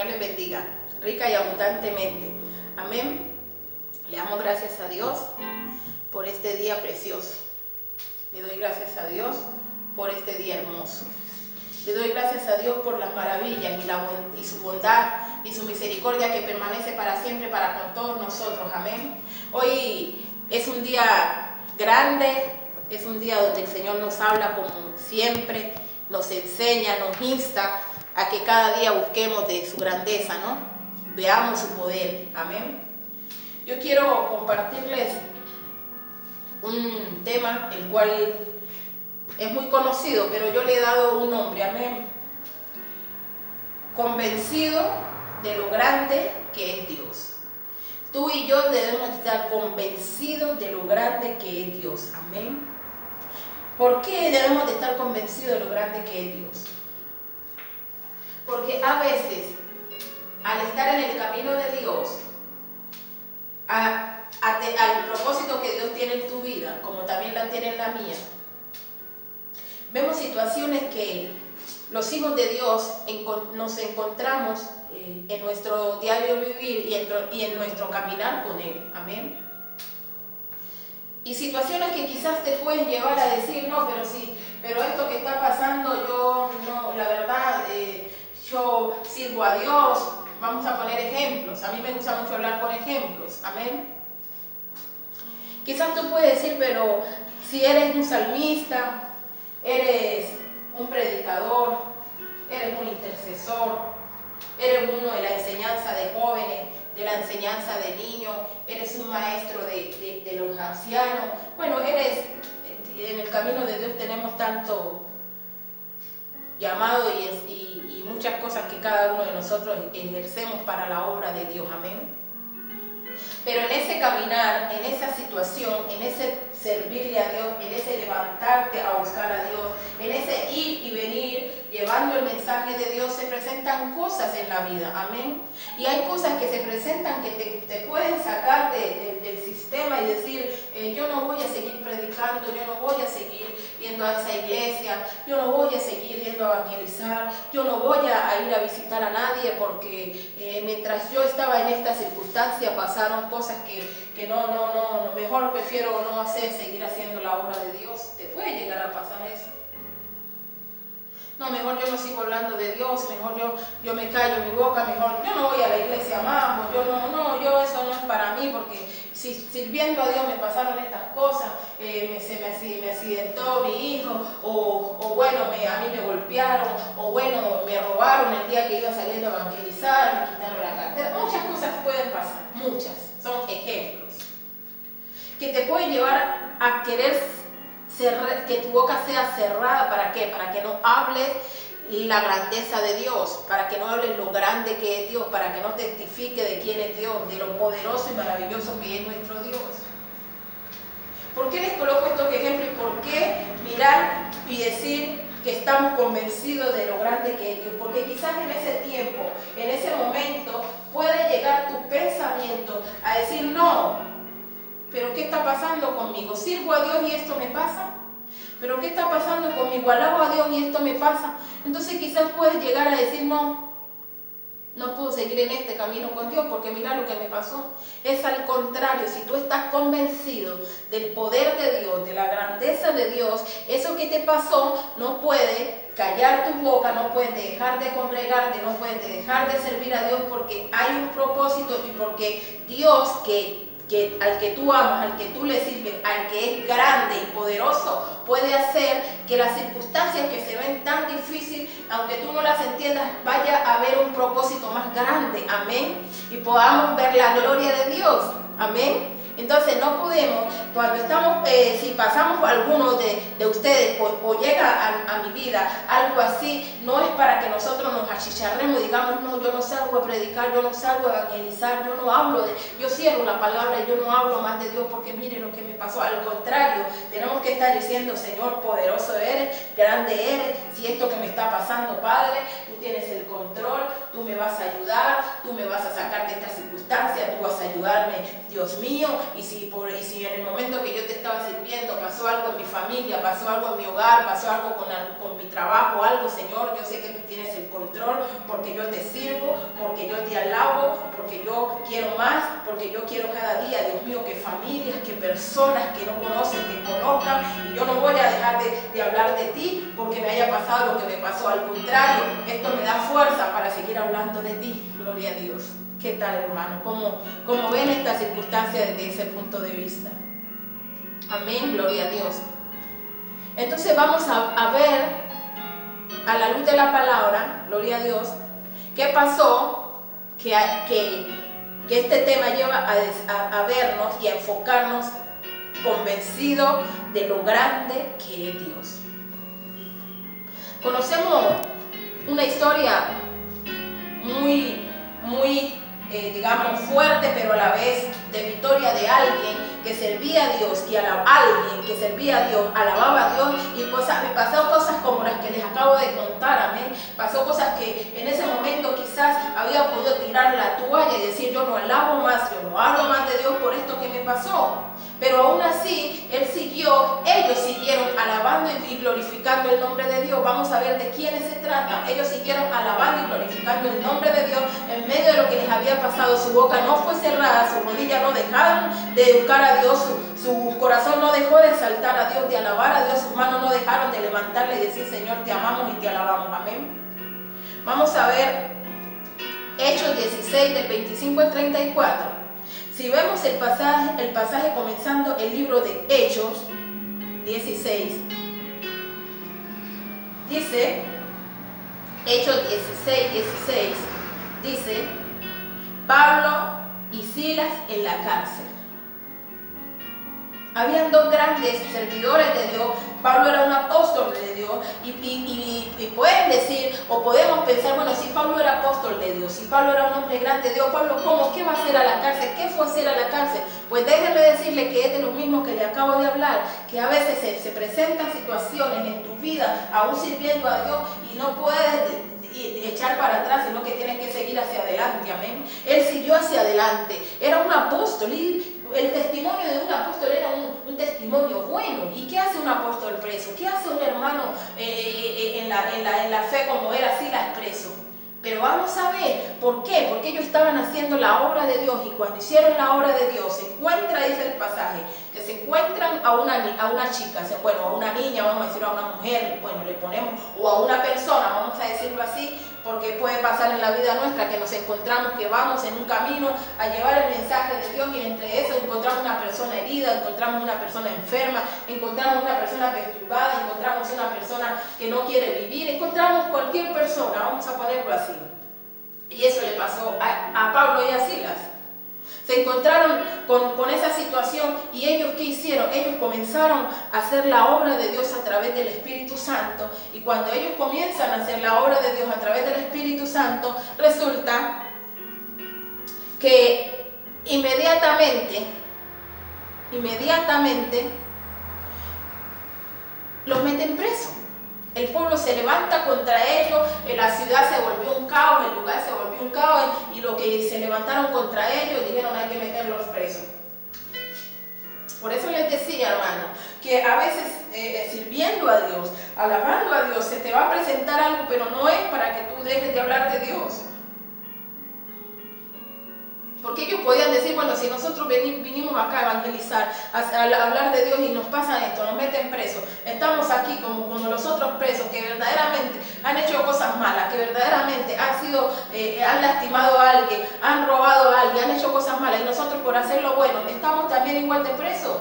Señor les bendiga, rica y abundantemente. Amén. Le damos gracias a Dios por este día precioso. Le doy gracias a Dios por este día hermoso. Le doy gracias a Dios por las maravillas y su bondad y su misericordia que permanece para siempre para con todos nosotros. Amén. Hoy es un día grande, es un día donde el Señor nos habla como siempre, nos enseña, nos insta a que cada día busquemos de su grandeza, ¿no? Veamos su poder. Amén. Yo quiero compartirles un tema el cual es muy conocido, pero yo le he dado un nombre. Amén. Convencido de lo grande que es Dios. Tú y yo debemos estar convencidos de lo grande que es Dios. Amén. ¿Por qué debemos de estar convencidos de lo grande que es Dios? Porque a veces, al estar en el camino de Dios, al propósito que Dios tiene en tu vida, como también la tiene en la mía, vemos situaciones que los hijos de Dios nos encontramos en nuestro diario vivir y en nuestro caminar con Él. Amén. Y situaciones que quizás te pueden llevar a decir, no, pero esto que está pasando, yo no, la verdad, yo sirvo a Dios. Vamos a poner ejemplos. A mí me gusta mucho hablar con ejemplos. Amén. Quizás tú puedes decir, pero si eres un salmista, eres un predicador, eres un intercesor, eres uno de la enseñanza de jóvenes, de la enseñanza de niños, eres un maestro de los ancianos. Bueno, en el camino de Dios tenemos tanto llamado y muchas cosas que cada uno de nosotros ejercemos para la obra de Dios. Amén. Pero en ese caminar, en esa situación, en ese servirle a Dios, en ese levantarte a buscar a Dios, en ese ir y venir llevando el mensaje de Dios, se presentan cosas en la vida. Amén. Y hay cosas que se presentan que te pueden sacar del sistema y decir, yo no voy a seguir predicando, yo no voy a seguir yendo a esa iglesia, yo no voy a seguir yendo a evangelizar, yo no voy a ir a visitar a nadie porque mientras yo estaba en esta circunstancia pasaron cosas que no, mejor prefiero no hacer, seguir haciendo la obra de Dios. Te puede llegar a pasar eso. No, mejor yo no sigo hablando de Dios, mejor yo me callo mi boca, mejor yo no voy a la iglesia más, o yo eso no es para mí, porque si sirviendo a Dios me pasaron estas cosas, se me accidentó mi hijo, o bueno, a mí me golpearon, o bueno, me robaron el día que iba saliendo a evangelizar, me quitaron la cartera. Muchas cosas pueden pasar, muchas, son ejemplos, que te pueden llevar a querer que tu boca sea cerrada. ¿Para qué? Para que no hables la grandeza de Dios, para que no hables lo grande que es Dios, para que no testifique de quién es Dios, de lo poderoso y maravilloso que es nuestro Dios. ¿Por qué les coloco estos ejemplos y por qué mirar y decir que estamos convencidos de lo grande que es Dios? Porque quizás en ese tiempo, en ese momento, puede llegar tu pensamiento a decir, no, ¿pero qué está pasando conmigo? ¿Sirvo a Dios y esto me pasa? ¿Pero qué está pasando conmigo? ¿Alabo a Dios y esto me pasa? Entonces quizás puedes llegar a decir, no puedo seguir en este camino con Dios porque mira lo que me pasó. Es al contrario, si tú estás convencido del poder de Dios, de la grandeza de Dios, eso que te pasó no puede callar tu boca, no puedes dejar de congregarte, no puedes dejar de servir a Dios porque hay un propósito y porque Dios al que tú amas, al que tú le sirves, al que es grande y poderoso, puede hacer que las circunstancias que se ven tan difíciles, aunque tú no las entiendas, vaya a haber un propósito más grande. Amén. Y podamos ver la gloria de Dios. Amén. Entonces no podemos, cuando estamos, si pasamos por alguno de ustedes o llega a mi vida algo así, no es para que nosotros nos achicharremos y digamos, no, yo no salgo a predicar, yo no salgo a evangelizar, yo no hablo yo cierro la palabra y yo no hablo más de Dios porque mire lo que me pasó. Al contrario, tenemos que estar diciendo, Señor, poderoso eres, grande eres, si esto que me está pasando, Padre, tú tienes el control, tú me vas a ayudar, tú me vas a sacar de esta circunstancia, tú vas a ayudarme Dios mío, y si en el momento que yo te estaba sirviendo pasó algo en mi familia, pasó algo en mi hogar, pasó algo con mi trabajo, algo, Señor, yo sé que tú tienes el control, porque yo te sirvo, porque yo te alabo, porque yo quiero más, porque yo quiero cada día, Dios mío, que familias, que personas que no conocen, te conozcan, y yo no voy a dejar de hablar de ti porque me haya pasado lo que me pasó. Al contrario, esto me da fuerza para seguir hablando de ti. Gloria a Dios. ¿Qué tal, hermano? ¿Cómo ven esta circunstancia desde ese punto de vista? Amén, gloria a Dios. Entonces vamos a ver, a la luz de la palabra, gloria a Dios, qué pasó que este tema lleva a vernos y a enfocarnos convencidos de lo grande que es Dios. Conocemos una historia muy digamos, fuerte, pero a la vez de victoria de alguien que servía a Dios y alguien que servía a Dios, alababa a Dios, y pues me pasaron cosas como las que les acabo de contar, amén. Pasó cosas que en ese momento quizás había podido tirar la toalla y decir, yo no alabo más, yo no hablo más de Dios por esto que me pasó. Pero aún así, ellos siguieron alabando y glorificando el nombre de Dios. Vamos a ver de quiénes se trata. Ellos siguieron alabando y glorificando el nombre de Dios en medio de lo que les había pasado. Su boca no fue cerrada, sus rodillas no dejaron de educar a Dios, su corazón no dejó de exaltar a Dios, de alabar a Dios, sus manos no dejaron de levantarle y decir, Señor, te amamos y te alabamos. Amén. Vamos a ver Hechos 16, del 25 al 34. Si vemos el pasaje comenzando el libro de Hechos 16, dice, Hechos 16, dice, Pablo y Silas en la cárcel. Habían dos grandes servidores de Dios. Pablo era un apóstol de Dios y pueden decir, o podemos pensar, bueno, si Pablo era apóstol de Dios, si Pablo era un hombre grande de Dios, Pablo, ¿cómo? ¿Qué va a hacer a la cárcel? ¿Qué fue a hacer a la cárcel? Pues déjenme decirle que es de lo mismo que le acabo de hablar, que a veces se presentan situaciones en tu vida, aún sirviendo a Dios, y no puedes echar para atrás, sino que tienes que seguir hacia adelante, amén. Él siguió hacia adelante, era un apóstol, y el testimonio de un apóstol era un testimonio bueno. ¿Y qué hace un apóstol preso? ¿Qué hace un hermano en la fe como era Silas preso? Pero vamos a ver, ¿por qué? Porque ellos estaban haciendo la obra de Dios, y cuando hicieron la obra de Dios, se encuentra, dice el pasaje, que se encuentran a una chica, bueno, a una niña, vamos a decir, a una mujer, bueno, le ponemos, o a una persona, vamos a decirlo así, porque puede pasar en la vida nuestra que nos encontramos, que vamos en un camino a llevar el mensaje de Dios, y entre eso encontramos una persona herida, encontramos una persona enferma, encontramos una persona perturbada, encontramos una persona que no quiere vivir, encontramos cualquier persona, vamos a ponerlo así. Y eso le pasó a Pablo y a Silas. Se encontraron con esa situación, y ellos, ¿qué hicieron? Ellos comenzaron a hacer la obra de Dios a través del Espíritu Santo, y cuando ellos comienzan a hacer la obra de Dios a través del Espíritu Santo, resulta que inmediatamente los meten presos. El pueblo se levanta contra ellos, la ciudad se volvió un caos, el lugar se volvió un caos, y lo que se levantaron contra ellos dijeron, hay que meterlos presos. Por eso les decía, hermano, que a veces sirviendo a Dios, alabando a Dios, se te va a presentar algo, pero no es para que tú dejes de hablar de Dios. Porque ellos podían decir, bueno, si nosotros vinimos acá a evangelizar, a hablar de Dios, y nos pasa esto, nos meten presos, estamos aquí como los otros presos que verdaderamente han hecho cosas malas, que verdaderamente han lastimado a alguien, han robado a alguien, han hecho cosas malas, y nosotros por hacer lo bueno estamos también igual de presos.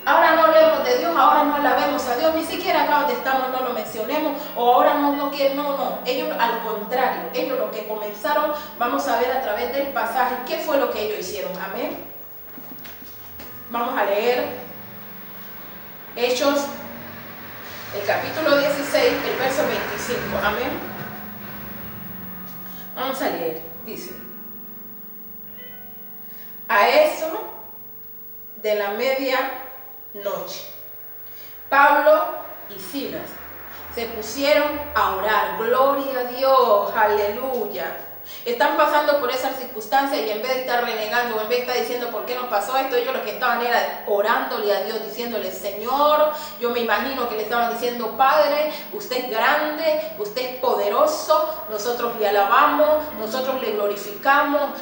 Ahora no hablemos de Dios, ahora no alabemos a Dios, ni siquiera acá donde estamos no lo mencionemos, o ahora no quieren, no. Ellos al contrario, ellos lo que comenzaron, vamos a ver a través del pasaje, qué fue lo que ellos hicieron, amén. Vamos a leer Hechos, el capítulo 16, el verso 25, amén. Vamos a leer, dice, a eso de la media noche, Pablo y Silas se pusieron a orar. Gloria a Dios, aleluya. Están pasando por esas circunstancias y en vez de estar renegando, en vez de estar diciendo por qué nos pasó esto, ellos lo que estaban era orándole a Dios, diciéndole: Señor, yo me imagino que le estaban diciendo: Padre, usted es grande, usted es poderoso, nosotros le alabamos, nosotros le glorificamos,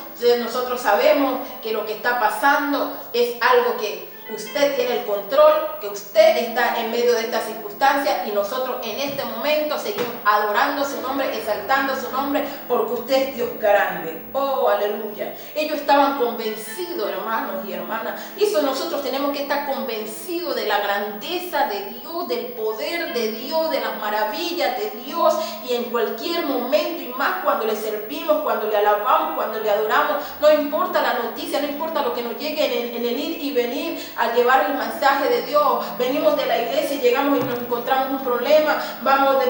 nosotros sabemos que lo que está pasando es algo que usted tiene el control, que usted está en medio de esta circunstancia y nosotros en este momento seguimos adorando su nombre, exaltando su nombre, porque usted es Dios grande. Oh, aleluya. Ellos estaban convencidos, hermanos y hermanas. Y eso nosotros tenemos que estar convencidos de la grandeza de Dios, del poder de Dios, de las maravillas de Dios, y en cualquier momento, y más cuando le servimos, cuando le alabamos, cuando le adoramos, no importa la noticia, no importa lo que nos llegue en el ir y venir, al llevar el mensaje de Dios. Venimos de la iglesia y llegamos y nos encontramos un problema, vamos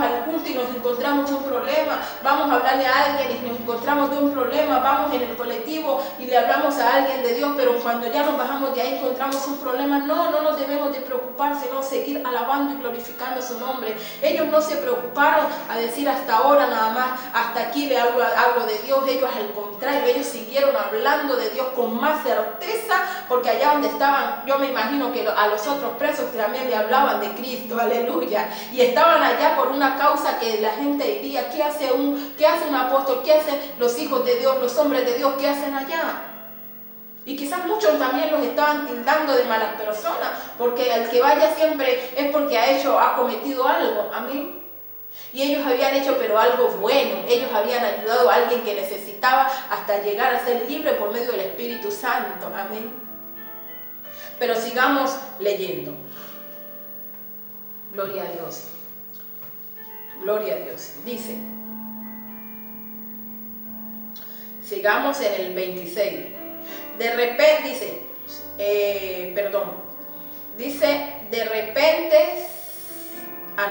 al culto y nos encontramos un problema, vamos a hablarle a alguien y nos encontramos de un problema, vamos en el colectivo y le hablamos a alguien de Dios, pero cuando ya nos bajamos de ahí encontramos un problema. No nos debemos de preocupar, sino seguir alabando y glorificando su nombre. Ellos no se preocuparon a decir hasta ahora nada más, hasta aquí le hablo de Dios. Ellos al contrario, ellos siguieron hablando de Dios con más certeza, porque allá donde estaban, yo me imagino que a los otros presos también le hablaban de Cristo, aleluya, y estaban allá por una causa que la gente diría: ¿qué hace un apóstol? ¿Qué hacen los hijos de Dios, los hombres de Dios? ¿Qué hacen allá? Y quizás muchos también los estaban tildando de malas personas, porque el que vaya siempre es porque ha cometido algo, amén. Y ellos habían hecho pero algo bueno, ellos habían ayudado a alguien que necesitaba hasta llegar a ser libre por medio del Espíritu Santo, amén. Pero sigamos leyendo. Gloria a Dios. Gloria a Dios. Dice, sigamos en el 26. De repente, de repente,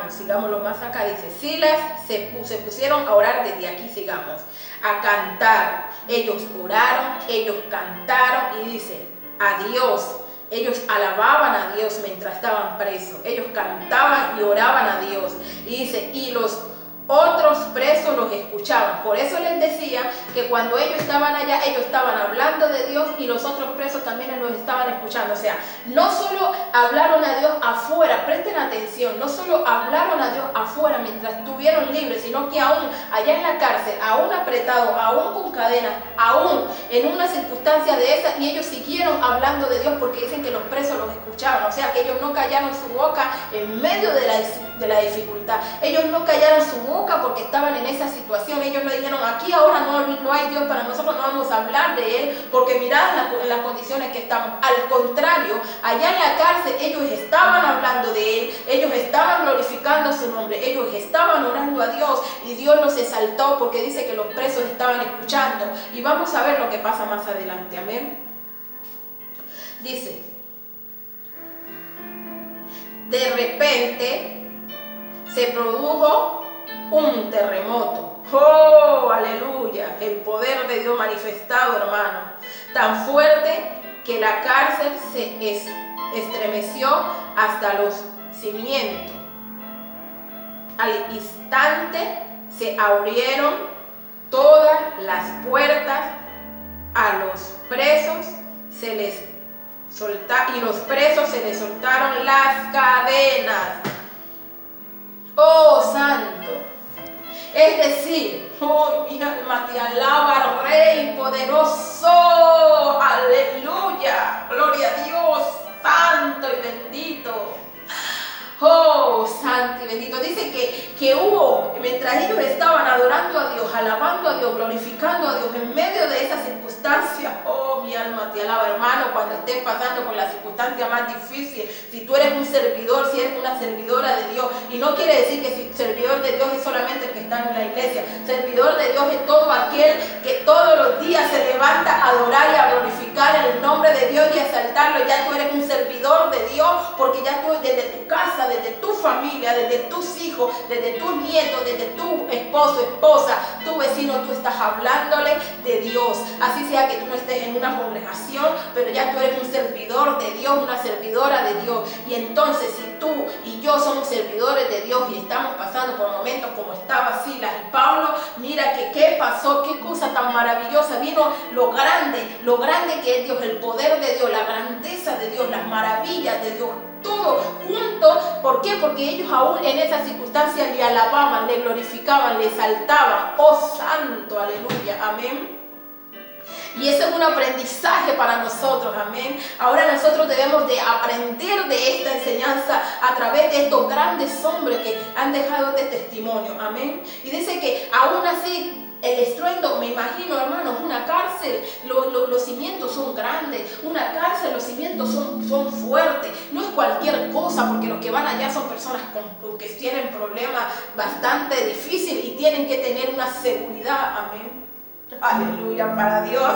sigámoslo más acá, dice, Silas se pusieron a orar desde aquí, sigamos, a cantar. Ellos oraron, ellos cantaron y dice, a Dios. Ellos alababan a Dios mientras estaban presos. Ellos cantaban y oraban a Dios. Y dice, y los otros presos los escuchaban. Por eso les decía que cuando ellos estaban allá, ellos estaban hablando de Dios y los otros presos también los estaban escuchando. O sea, no solo hablaron a Dios afuera, presten atención, no solo hablaron a Dios afuera mientras estuvieron libres, sino que aún allá en la cárcel, aún apretados, aún con cadenas, aún en una circunstancia de esa, y ellos siguieron hablando de Dios porque dicen que los presos los escuchaban. O sea, que ellos no callaron su boca en medio de la dificultad. Ellos no callaron su boca porque estaban en esa situación. Ellos no dijeron, aquí ahora no hay Dios para nosotros, no vamos a hablar de Él, porque mirad en las condiciones que estamos. Al contrario, allá en la cárcel ellos estaban hablando de Él, ellos estaban glorificando su nombre, ellos estaban orando a Dios y Dios los exaltó porque dice que los presos estaban escuchando. Y vamos a ver lo que pasa más adelante, amén. Dice, de repente se produjo un terremoto. ¡Oh, aleluya! El poder de Dios manifestado, hermano. Tan fuerte que la cárcel se estremeció hasta los cimientos. Al instante se abrieron todas las puertas a los presos, y los presos se les soltaron las cadenas. ¡Oh, santo! Es decir, ¡oh, mi alma te alaba, Rey poderoso! ¡Aleluya! ¡Gloria a Dios! ¡Santo y bendito! ¡Oh, santo y bendito! Dice que hubo, mientras ellos estaban adorando a Dios, alabando a Dios, glorificando a Dios, en medio de esa circunstancia, ¡oh, mi alma te alaba, hermano! Cuando estés pasando por la circunstancia más difícil, si tú eres un servidor, si eres una servidora de Dios, y no quiere decir que si servidor de Dios es solamente el que está en la iglesia. Servidor de Dios es todo aquel que todos los días se levanta a adorar y a glorificar el nombre de Dios y a exaltarlo. Ya tú eres un servidor de Dios, porque ya tú desde tu casa, desde tu familia, desde tus hijos, desde tus nietos, desde tu esposo, esposa, tu vecino, sino tú estás hablándole de Dios. Así sea que tú no estés en una congregación, pero ya tú eres un servidor de Dios, una servidora de Dios. Y entonces si tú y yo somos servidores de Dios y estamos pasando por momentos como estaba Silas y Pablo, mira que qué pasó, qué cosa tan maravillosa. Vino lo grande que es Dios, el poder de Dios, la grandeza de Dios, las maravillas de Dios, todo junto. ¿Por qué? Porque ellos aún en esas circunstancias le alababan, le glorificaban, le exaltaban. Oh santo, aleluya, amén. Y eso es un aprendizaje para nosotros, amén. Ahora nosotros debemos de aprender de esta enseñanza a través de estos grandes hombres que han dejado este testimonio, amén. Y dice que aún así el estruendo, me imagino, hermanos, una cárcel, los cimientos son grandes, una cárcel, los cimientos son fuertes, no es cualquier cosa, porque los que van allá son personas que tienen problemas bastante difíciles y tienen que tener una seguridad, amén. Aleluya, para Dios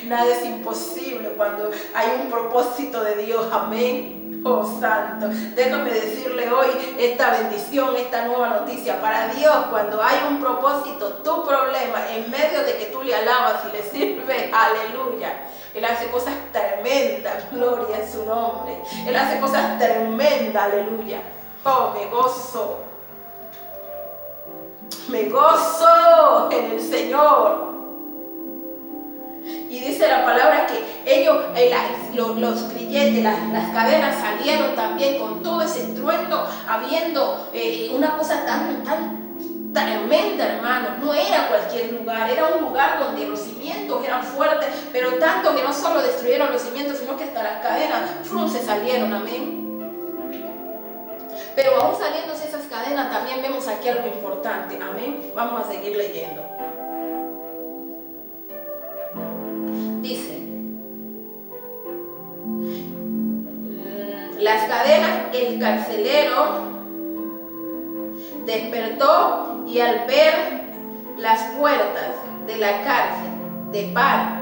nada es imposible cuando hay un propósito de Dios, amén. Oh santo, déjame decirle hoy esta bendición, esta nueva noticia. Para Dios, cuando hay un propósito, tu problema, en medio de que tú le alabas y le sirves, aleluya, Él hace cosas tremendas, gloria en su nombre. Él hace cosas tremendas, aleluya. Oh, me gozo en el Señor. Y dice la palabra que ellos, los grilletes, las cadenas salieron también con todo ese estruendo, habiendo una cosa tan tremenda, hermanos. No era cualquier lugar, era un lugar donde los cimientos eran fuertes, pero tanto que no solo destruyeron los cimientos, sino que hasta las cadenas se salieron, amén. Pero aún saliéndose esas cadenas, también vemos aquí algo importante, amén. Vamos a seguir leyendo. Dice, las cadenas, el carcelero despertó y al ver las puertas de la cárcel de par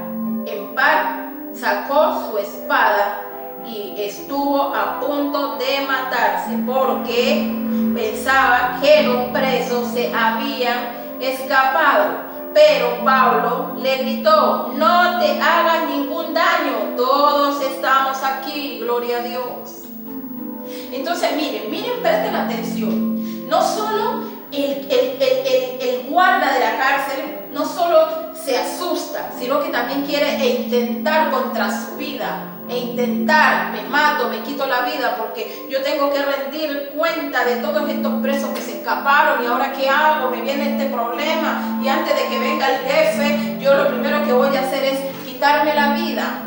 en par, sacó su espada y estuvo a punto de matarse porque pensaba que los presos se habían escapado. Pero Pablo le gritó: no te hagas ningún daño, todos estamos aquí, gloria a Dios. Entonces miren, presten atención. No solo el guarda de la cárcel, no solo se asusta, sino que también quiere intentar contra su vida. Me mato, me quito la vida porque yo tengo que rendir cuenta de todos estos presos que se escaparon y ahora ¿qué hago? Me viene este problema y antes de que venga el jefe, yo lo primero que voy a hacer es quitarme la vida.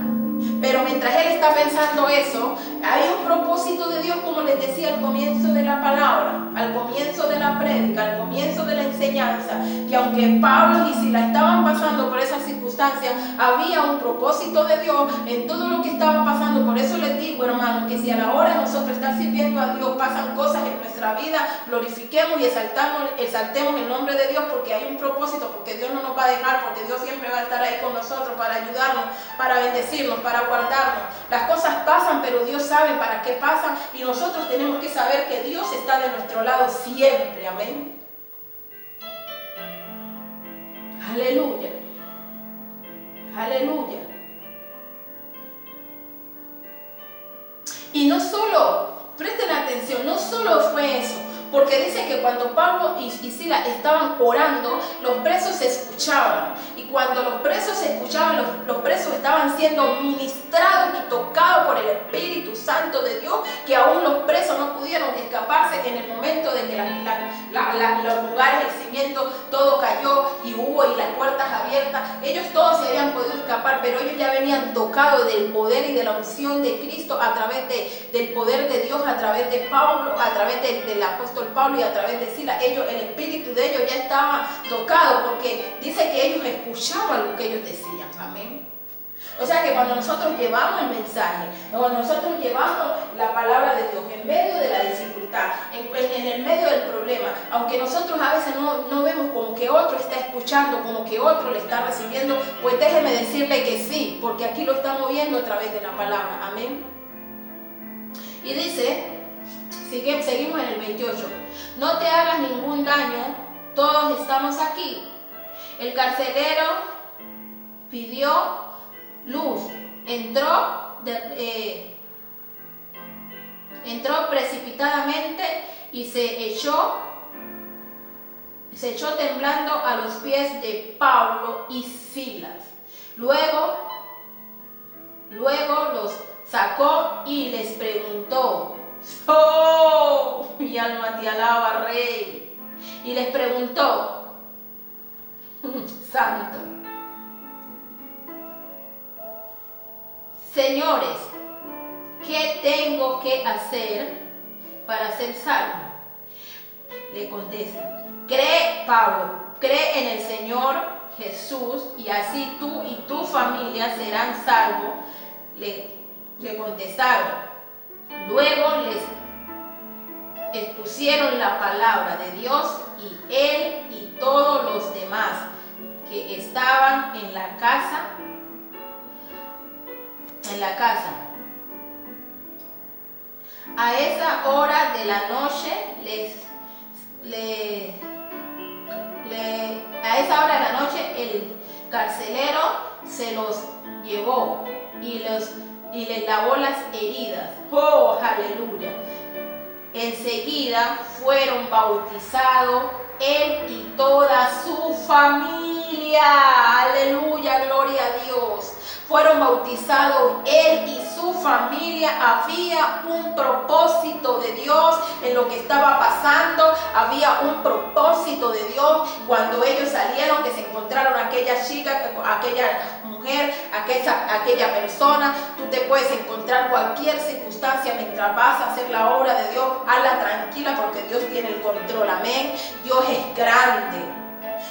Pero mientras él está pensando eso, hay un propósito de Dios, como les decía al comienzo de la palabra, al comienzo de la prédica, al comienzo de la enseñanza, que aunque Pablo y Silas estaban pasando por esas circunstancias, había un propósito de Dios en todo lo que estaba pasando. Por eso les digo, hermanos, que si a la hora de nosotros estar sirviendo a Dios pasan cosas en nuestra vida, glorifiquemos y exaltemos el nombre de Dios, porque hay un propósito, porque Dios no nos va a dejar, porque Dios siempre va a estar ahí con nosotros para ayudarnos, para bendecirnos, para guardarnos. Las cosas pasan, pero Dios sabe para qué pasan y nosotros tenemos que saber que Dios está de nuestro lado siempre, amén. Aleluya, aleluya. Y no solo, presten atención, no solo fue eso, porque dice que cuando Pablo y Silas estaban orando, los presos se escuchaban. Y cuando los presos se escuchaban, los presos estaban siendo ministrados y tocados por el Espíritu Santo de Dios, que aún los presos no pudieron escaparse en el momento de que los lugares, el cimiento, todo cayó y las puertas abiertas. Ellos todos se habían podido escapar, pero ellos ya venían tocados del poder y de la unción de Cristo a través del poder de Dios, a través de Pablo, a través del apóstol Pablo y a través de Silas. El espíritu de ellos ya estaba tocado, porque dice que ellos escuchaban lo que ellos decían, amén. O sea que cuando nosotros llevamos el mensaje, cuando nosotros llevamos la palabra de Dios en medio de la dificultad, en el medio del problema, aunque nosotros a veces no vemos como que otro está escuchando, como que otro le está recibiendo, pues déjeme decirle que sí, porque aquí lo estamos viendo a través de la palabra, amén. Y dice, seguimos en el 28, no te hagas ningún daño, todos estamos aquí. El carcelero pidió luz, entró precipitadamente y se echó temblando a los pies de Pablo y Silas. Luego los sacó y les preguntó: ¡Oh, mi alma te alaba, Rey! Y les preguntó: Santo, señores, ¿qué tengo que hacer para ser salvo? Le contesta: Pablo, cree en el Señor Jesús y así tú y tu familia serán salvos. Le contestaron. Luego les expusieron la palabra de Dios y él y todos los demás que estaban en la casa. A esa hora de la noche el carcelero se los llevó y les lavó las heridas. ¡Oh, aleluya! Enseguida fueron bautizados él y toda su familia. ¡Aleluya! ¡Gloria a Dios! Fueron bautizados él y su familia. Había un propósito de Dios en lo que estaba pasando. Había un propósito de Dios cuando ellos salieron, que se encontraron a aquella chica, aquella mujer, aquella persona. Tú te puedes encontrar cualquier circunstancia mientras vas a hacer la obra de Dios. Hazla tranquila porque Dios tiene el control. Amén. Dios es grande.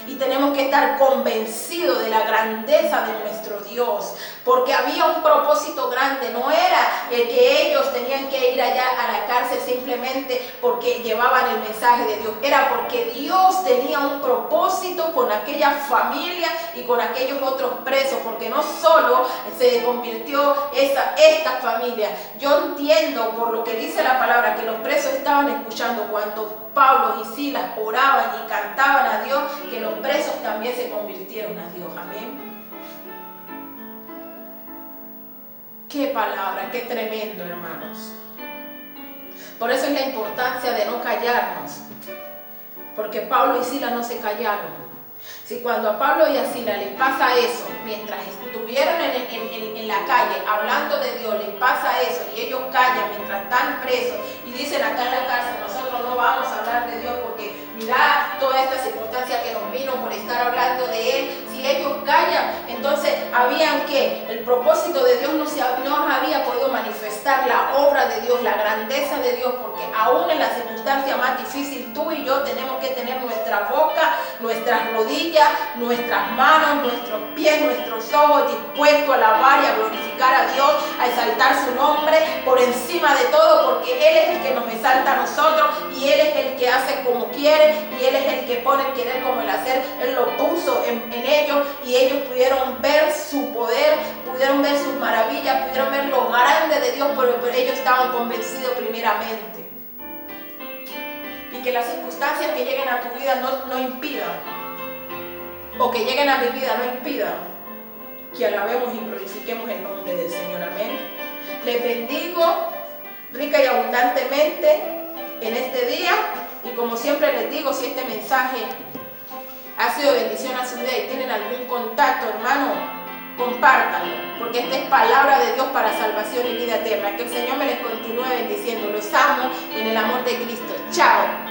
Y tenemos que estar convencidos de la grandeza de nuestro Dios, porque había un propósito grande. No era el que ellos tenían que ir allá a la cárcel simplemente porque llevaban el mensaje de Dios. Era porque Dios tenía un propósito con aquella familia y con aquellos otros presos, porque no solo se convirtió esta familia. Yo entiendo por lo que dice la palabra que los presos estaban escuchando cuando Pablo y Silas oraban y cantaban a Dios, que los presos también se convirtieron a Dios. Amén. Qué palabra, qué tremendo, hermanos. Por eso es la importancia de no callarnos, porque Pablo y Silas no se callaron. Si cuando a Pablo y a Silas les pasa eso, mientras estuvieron en la calle hablando de Dios, les pasa eso y ellos callan mientras están presos y dicen acá en la cárcel: nosotros no vamos a hablar de Dios porque mirá toda esta circunstancia que nos vino por estar hablando de Él. Si ellos callan, entonces habían que el propósito de Dios no había podido manifestar la obra de Dios, la grandeza de Dios, porque aún en la circunstancia más difícil, tú y yo tenemos que tener nuestra boca, nuestras rodillas, nuestras manos, nuestros pies, nuestros ojos dispuestos a alabar y a glorificar a Dios, a exaltar su nombre por encima de todo, porque Él es el que nos exalta a nosotros y Él es el que hace como quiere y Él es el que pone el querer como el hacer. Él lo puso en ellos y ellos pudieron ver su poder, pudieron ver sus maravillas, pudieron ver lo grande de Dios, pero ellos estaban convencidos primeramente. Y que las circunstancias que lleguen a tu vida no impidan, o que lleguen a mi vida no impidan que alabemos y glorifiquemos el nombre del Señor. Amén. Les bendigo rica y abundantemente en este día, y como siempre les digo, si este mensaje ha sido bendición a su vida y tienen algún contacto, hermano, compártanlo, porque esta es palabra de Dios para salvación y vida eterna. Que el Señor me les continúe bendiciendo. Los amo en el amor de Cristo. Chao.